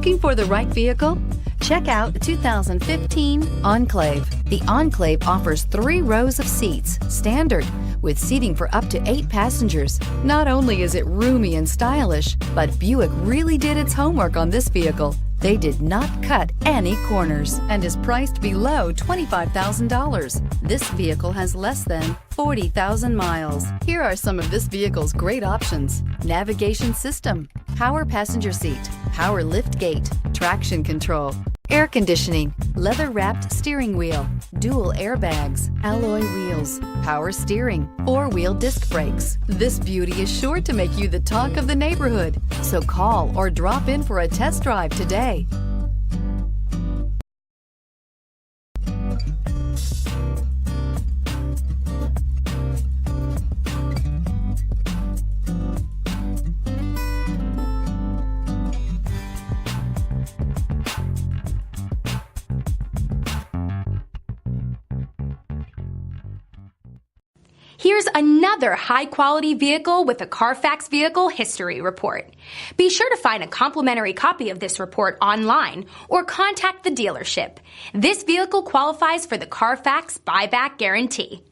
Looking for the right vehicle? Check out 2015 Enclave. The Enclave offers 3 rows of seats, standard, with seating for up to 8 passengers. Not only is it roomy and stylish, but Buick really did its homework on this vehicle. They did not cut any corners and is priced below $25,000. This vehicle has less than 40,000 miles. Here are some of this vehicle's great options: navigation system, power passenger seat, power lift gate, traction control, air conditioning, leather-wrapped steering wheel, dual airbags, alloy wheels, power steering, 4-wheel disc brakes. This beauty is sure to make you the talk of the neighborhood. So call or drop in for a test drive today. Here's another high-quality vehicle with a Carfax Vehicle History Report. Be sure to find a complimentary copy of this report online or contact the dealership. This vehicle qualifies for the Carfax Buyback Guarantee.